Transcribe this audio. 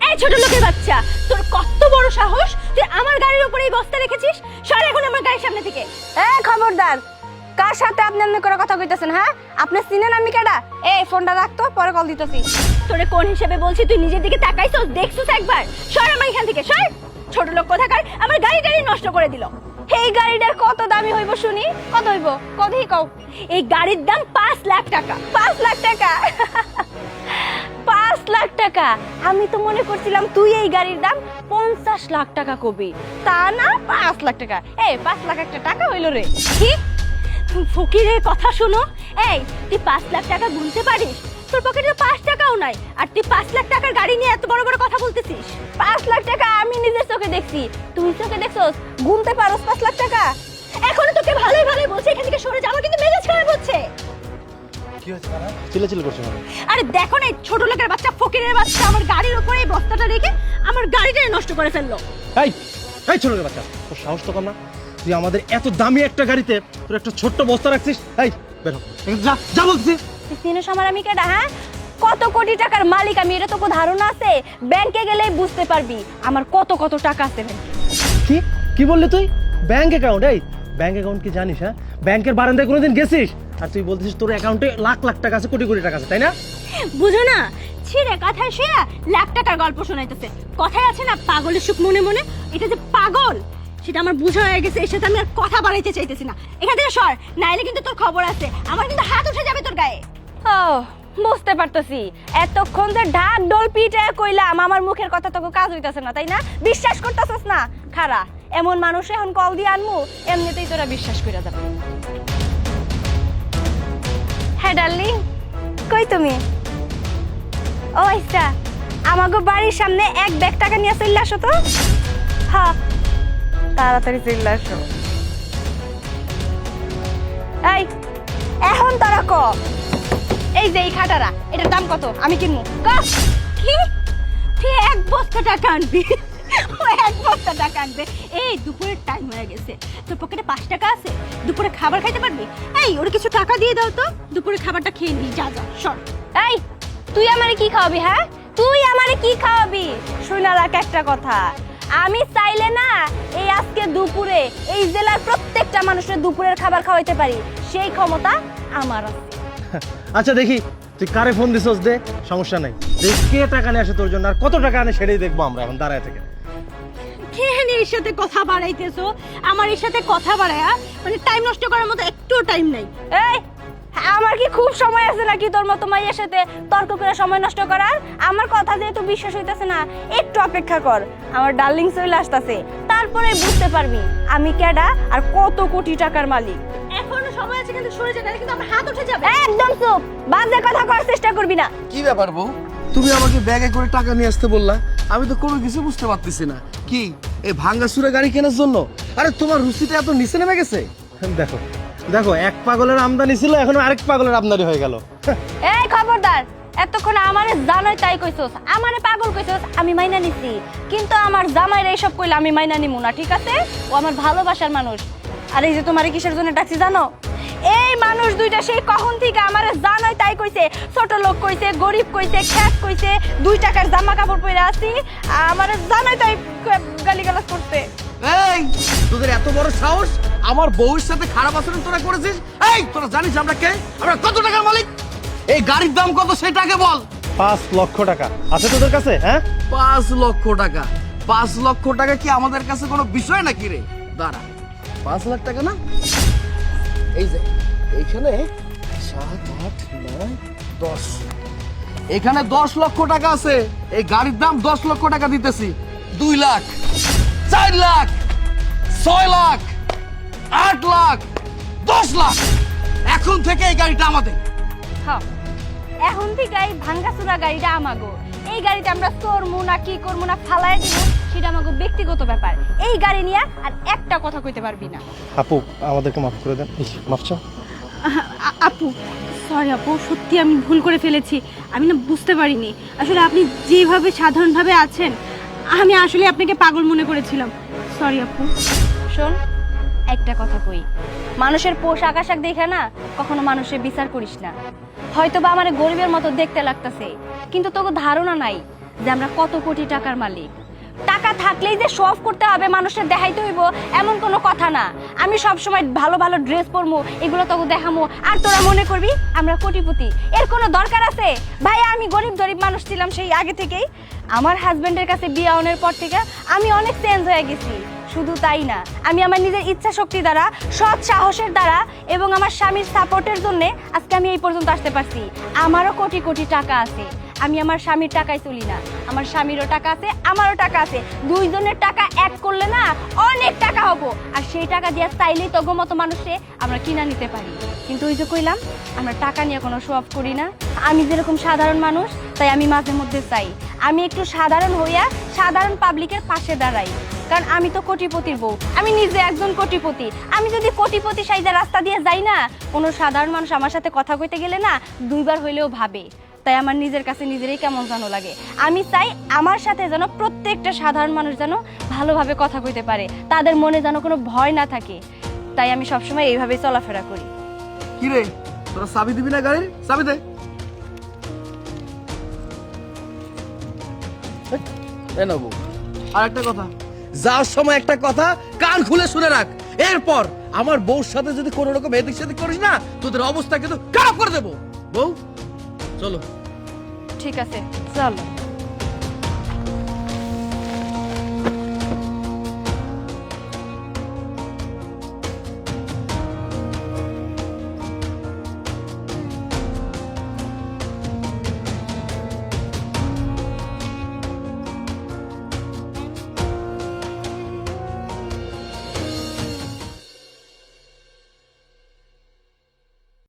এই ছোট লোকের বাচ্চা, তোর কত বড় সাহস, তুই আমার গাড়ির উপরে এই বস্তা রেখেছিস? সর এখন আমার গাড়ির সামনে থেকে। খবরদার, কার সাথে আপনি এমনি করে কথা কইতেছেন? হ্যাঁ, আপনি চিনেন আমি কেডা? এই ফোনটা রাখতো, পরে কল দিতেছি। তোরে কোন হিসেবে বলছি? তুই নিজের দিকে তাকাইছস? দেখছস একবার? সর আমার এখান থেকে, সর। ছোট লোক কোথাকার, আমার গাড়ি নষ্ট করে দিল। এই গাড়িটার কত দামি হইব শুনি? কত হইব? কতই কও। এই গাড়ির দাম 5 লাখ টাকা। 5 লাখ টাকা? 5 লাখ টাকা? আমি তো মনে করছিলাম তুই এই গাড়ির দাম 50 লাখ টাকা কবি। তা না, 5 লাখ টাকা। এই 5 লাখ একটা টাকা হইল রে। কি ফকিরের কথা শোনো। এই তুই 5 লাখ টাকা গুনতে পারিস? তোর পকেটে 5 টাকাও নাই, আর তুই 5 লাখ টাকার গাড়ি নিয়ে এত বড় বড় কথা বলতেছিস। 5 লাখ টাকা আমি নিজের চোখে দেখছি। তুই চোখে দেখছস? গুনতে পারোস 5 লাখ টাকা? এখনো তোকে ভালোই ভালোই বলছি এখান থেকে সরে যা, আমার কিন্তু মেজাজ খারাপ হচ্ছে। কি হয়েছে তারা চিল্লাচিল্লি করছো কেন? আরে দেখো না, এই ছোট লোকের বাচ্চা, ফকিরের বাচ্চা আমার গাড়ির উপরে এই বস্তাটা রেখে আমার গাড়িটাই নষ্ট করে ফেললো। এই এই ছোট লোকের বাচ্চা, তোর সাহস তো কম না? তুই আমাদের এত দামি একটা গাড়িতে তোর একটা ছোট্ট বস্তা রাখছিস? এই বের হ, যা যা বলছিস। তুই চিনিস আমার আমি কেডা? হ্যাঁ, কত কোটি টাকার মালিক আমি, এটা তো কোনো ধারণা আছে? ব্যাংকে গেলেই বুঝতে পারবি আমার কত কত টাকা আছে ব্যাংকে। কি কি বললি তুই? Bank account? এই ব্যাংক অ্যাকাউন্ট কি জানিস? হ্যাঁ, ব্যাংকের বারান্দায় কোনোদিন গেছিস? আর তুই বলছিস তোর অ্যাকাউন্টে লাখ লাখ টাকা আছে, কোটি কোটি টাকা আছে, তাই না? বুঝো না, ছিঁড়ে কাঁথায় শুয়ে লাখ টাকার গল্প শোনাইতেছে। কথায় আছে না, পাগলের সুখ মনে মনে। এটা যে পাগল সেটা আমার বোঝা হয়ে গেছে, এর সাথে আমি আর কথা বাড়াইতে চাইতেছি না। এখান থেকে সর, নাইলে কিন্তু তোর খবর আছে, আমার কিন্তু হাত উঠে যাবে তোর গায়ে। ও, বুঝতে পারতেছি। এতক্ষণ যে ঢাক ঢোল পিটে কইলাম, আমার মুখের কথা তোকে কাজ হইতাছে না, তাই না? বিশ্বাস করতেছস না? খারা, এমন মানুষ এখন কল দিয়ে আনমু, এমনিতেই তোরা বিশ্বাস করে যাবে। হ্যাঁ ডার্লিং, কই তুমি? ও আচ্ছা, আমাগো বাড়ির সামনে এক ব্যাগ টাকা নিয়ে চলে আসো তো। হ্যাঁ, তাড়াতাড়ি চলে আসো। এই, এখন তারা ক, এই যে এই খাটারা, এটার দাম কত? আমি কিনবো। কি? তুই এক বস্তা টাকা আনবি? ও এক বস্তা টাকা আনবে? এই দুপুরের টাইম হয়ে গেছে, তোর পকেটে 5 টাকা আছে? দুপুরে খাবার খাইতে পারবি? এই ওর কিছু টাকা দিয়ে দাও তো, দুপুরে খাবারটা খেয়ে নি। যা যা, সর। এই, তুই আমারে কি খাওয়াবি? হ্যাঁ, তুই আমারে কি খাওয়াবি? শুনা রাখ একটা কথা, আমি চাইলে না এই আজকে দুপুরে এই জেলার প্রত্যেকটা মানুষের দুপুরের খাবার খাওয়াইতে পারি, সেই ক্ষমতা আমার আছে। আচ্ছা দেখি তুই কারে ফোন দিছস, দে, সমস্যা নাই। দেখ কে টাকা নিয়ে আসে তোর জন্য, আর কত টাকা আনে সেটাই দেখবো আমরা এখন দাঁড়ায় থেকে। কেন এর সাথে কথা বাড়াইতেছো? আমার এর সাথে কথা বাড়ায়া মানে টাইম নষ্ট করার মতো একটু টাইম নাই। এই, আমার কি খুব সময় আছে নাকি তোর মতো মাইয়ের সাথে তর্ক করে সময় নষ্ট করার? আমার কথা যেহেতু বিশ্বাস হইতেছে না, একটু অপেক্ষা কর, আমার ডার্লিং চলে আসতেছে, তারপরে বুঝতে পারবি আমি কেডা আর কত কোটি টাকার মালিক। এখনো সময় আছে, কিন্তু সরে যা, নাহলে কিন্তু আমার হাত উঠে যাবে। একদম চুপ, বাজে কথা করার চেষ্টা করবি না। কি ব্যাপার বউ, তুমি আমাকে ব্যাগে করে টাকা নিয়ে আসতে বললা? আমি তো কোনো কিছু বুঝতে পারতেছি না। কি এই ভাঙ্গা সুরে গাড়ি কেনার জন্য? আরে তোমার রুচিটা এত নিচে নেমে গেছে। দেখো দেখো, এক পাগলের আমদানি ছিল, এখন আরেক পাগলের আমদানি হয়ে গেল। এই খবরদার, এতক্ষণ আমারে জামাই তাই কইছস, আমারে পাগল কইছস, আমি মাইনা নিছি, কিন্তু আমার জামাইরে এইসব কইলে আমি মাইনা নিমু না, ঠিক আছে? ও আমার ভালোবাসার মানুষ। আর এই যে তোমারে কিসের জন্য ডাকছি জানো? এই মানুষ দুইটা সেই কখন থেকে আমারে জানাই তাই কইছে, ছোট লোক কইছে, গরিব কইছে, খ্যাত কইছে, 2 টাকার জামা কাপড় পরে আছি, আমারে জানাই তাই গালিগালাজ করতে। এই তোদের এত বড় সাহস, আমার বউয়ের সাথে খারাপ আচরণ তোরা করেছিস? এই তোরা জানিস আমরা কে, আমরা কত টাকার মালিক? এই গাড়ির দাম কত সেটাকে বল। 5 লক্ষ টাকা আছে তোদের কাছে? হ্যাঁ, 5 লক্ষ টাকা? 5 লক্ষ টাকা কি আমাদের কাছে কোনো বিষয় নাকি রে? দাঁড়া, 5 লাখ টাকা না? এই যে এইখানে 7, 8, 9, 10, এখানে 10 লক্ষ টাকা আছে। এই গাড়ির দাম 10 লক্ষ টাকা দিতেছি। 2 লাখ, 4 লাখ, 6 লাখ, 8 লাখ, 10 লাখ। এখন থেকে এই গাড়িটা আমাদের। হ্যাঁ, এখন থেকে এই ভাঙ্গাচুরা গাড়িটা আমাগো। এই গাড়িতে আমরা চড়মু না কি করবো না ফালাই দিব, সেটা আমাগো ব্যক্তিগত ব্যাপার। এই গাড়ি নিয়ে আর একটা কথা কইতে পারবি না। আপু আমাদেরকে মাফ করে দেন, মাফ চাও। আপু সরি আপু, সত্যি আমি ভুল করে ফেলেছি, আমি না বুঝতে পারিনি। আসলে আপনি যেভাবে সাধারণভাবে আছেন, আমি আসলে আপনাকে পাগল মনে করেছিলাম। সরি আপু। শোন, একটা কথা কই, মানুষের পোশাক আশাক দেখে না কখনো মানুষের বিচার করিস না। হয়তো বা আমার গরিবের মতো দেখতে লাগতেছে, কিন্তু তোকে ধারণা নাই যে আমরা কত কোটি টাকার মালিক। টাকা থাকলেই যে শো অফ করতে হবে, মানুষের দেখাইতে হইব এমন কোনো কথা না। আমি সব সময় ভালো ভালো ড্রেস পরবো, এগুলো তোকে দেখামো, আর তোরা মনে করবি আমরা কোটিপতি। এর কোনো দরকার আছে? ভাই আমি গরিব মানুষ ছিলাম সেই আগে থেকেই। আমার হাজবেন্ডের কাছে বিয়ে হওয়ার পর থেকে আমি অনেক চেঞ্জ হয়ে গেছি। শুধু তাই না, আমি আমার নিজের ইচ্ছা শক্তি দ্বারা, সৎ সাহসের দ্বারা এবং আমার স্বামীর সাপোর্টের জন্য আজকে আমি এই পর্যন্ত আসতে পারছি। আমারও কোটি কোটি টাকা আছে। আমি আমার স্বামীর টাকায় চলি না, আমার স্বামীরও টাকা আছে, আমারও টাকা আছে। দুইজনের টাকা এক করলে না অনেক টাকা হবো, আর সেই টাকা দিয়ে চাইলেই তগো মতো মানুষে আমরা কিনা নিতে পারি। কিন্তু ওই যে কইলাম, আমরা টাকা নিয়ে কোনো শো অফ করি না। আমি যেরকম সাধারণ মানুষ, তাই আমি মাঝে মধ্যে চাই আমি একটু সাধারণ হইয়া সাধারণ পাবলিকের পাশে দাঁড়াই। কারণ আমি তো কোটিপতির বউ, আমি নিজে একজন কোটিপতি। আমি যদি কোটিপতি সাইজা রাস্তা দিয়ে যাই না, কোনো সাধারণ মানুষ আমার সাথে কথা কইতে গেলে না দুইবার হইলেও ভাবে। তাই আমার নিজের কাছে নিজেরই কেমন যেন লাগে। আমি চাই আমার সাথে যেন প্রত্যেকটা সাধারণ মানুষ যেন ভালোভাবে কথা কইতে পারে, তাদের মনে যেন কোনো ভয় না থাকে। তাই আমি সবসময় এইভাবেই চলাফেরা করি। কি রে, তোরা চাবি দিবি না গাড়ির? চাবি দে। এই নাও বউ, আর একটা কথা, যাওয়ার সময় একটা কথা কান খুলে শুনে রাখ। এরপর আমার বউর সাথে যদি কোনো রকম এদিক সেদিক করিস না, তোদের অবস্থা কিন্তু খারাপ করে দেবো। বউ চলো। ঠিক আছে, চলো।